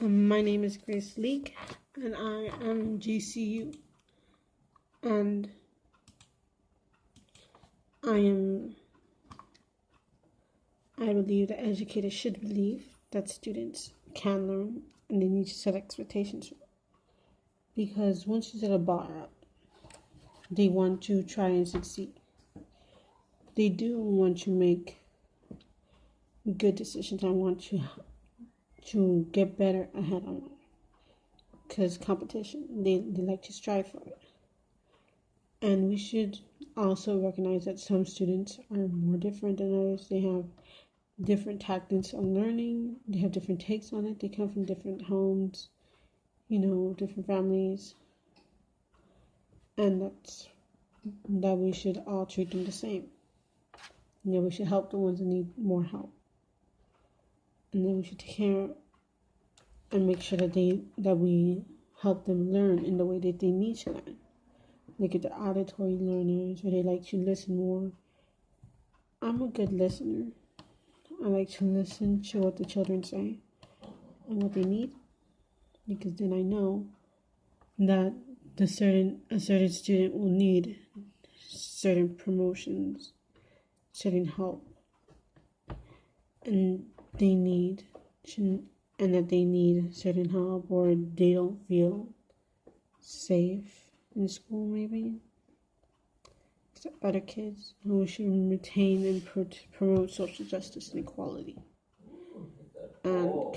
My name is Grace Lieck, and I am GCU, and I believe that educators should believe that students can learn, and they need to set expectations. Because once you set a bar up, they want to try and succeed. They do want to make good decisions and want to get better ahead on life. Because competition, they like to strive for it. And we should also recognize that some students are more different than others. They have different tactics on learning. They have different takes on it. They come from different homes, different families. And that we should all treat them the same. And that we should help the ones that need more help. And then we should take care and make sure that we help them learn in the way that they need to learn. Like if they're auditory learners or they like to listen more. I'm a good listener. I like to listen to what the children say and what they need, because then I know that a certain student will need certain promotions, certain help, and that they need certain help, or they don't feel safe in school, maybe. So other kids who should retain and promote social justice and equality and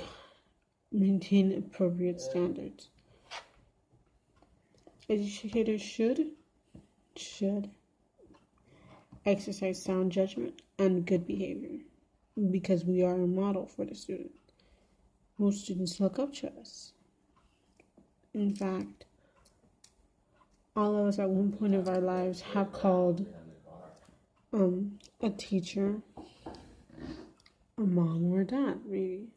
maintain appropriate standards. Educators should exercise sound judgment and good behavior, because we are a model for the student. Most students look up to us. In fact, all of us at one point of our lives have called a teacher a mom or a dad, maybe.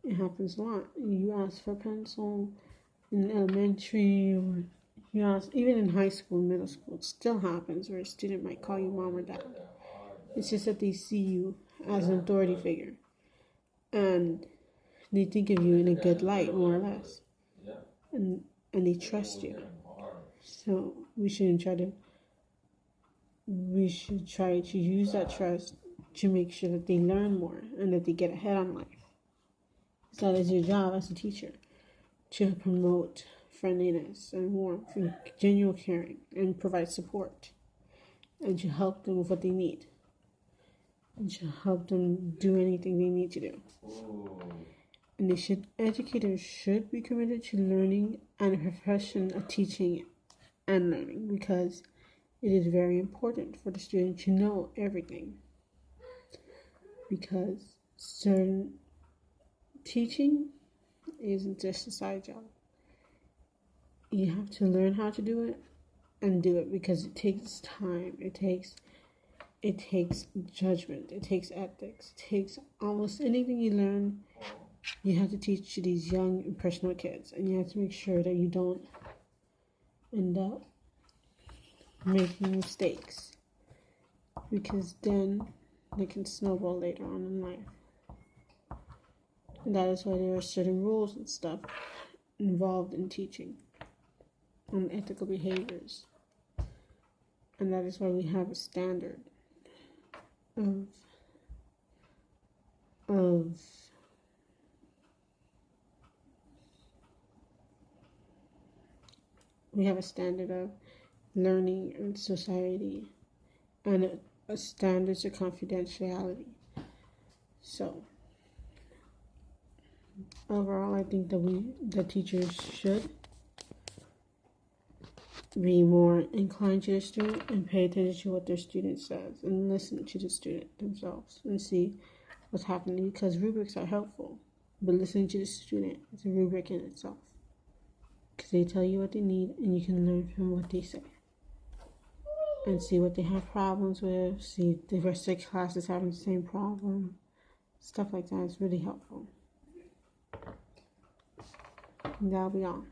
It happens a lot. You ask for a pencil in elementary, or you ask, even in high school, middle school, it still happens where a student might call you mom or dad. It's just that they see you as an authority figure, and they think of you in a good light, more or less, and they trust you. So we should try to use that trust to make sure that they learn more and that they get ahead on life. So that is your job as a teacher, to promote friendliness and warmth and genuine caring and provide support, and to help them with what they need, and to help them do anything they need to do. And educators should be committed to learning and a profession of teaching and learning, because it is very important for the student to know everything, because certain teaching isn't just a side job. You have to learn how to do it and do it, because it takes time, it takes judgment, it takes ethics, it takes almost anything you learn. You have to teach to these young, impressionable kids, and you have to make sure that you don't end up making mistakes, because then they can snowball later on in life. And that is why there are certain rules and stuff involved in teaching on ethical behaviors. And that is why we have a standard of learning in society, and a standards of confidentiality. So overall, I think that teachers should be more inclined to the student and pay attention to what their student says, and listen to the student themselves and see what's happening, because rubrics are helpful, but listening to the student is a rubric in itself, because they tell you what they need and you can learn from what they say and see what they have problems with, see if the rest of the class is having the same problem. Stuff like that is really helpful. And that'll be all.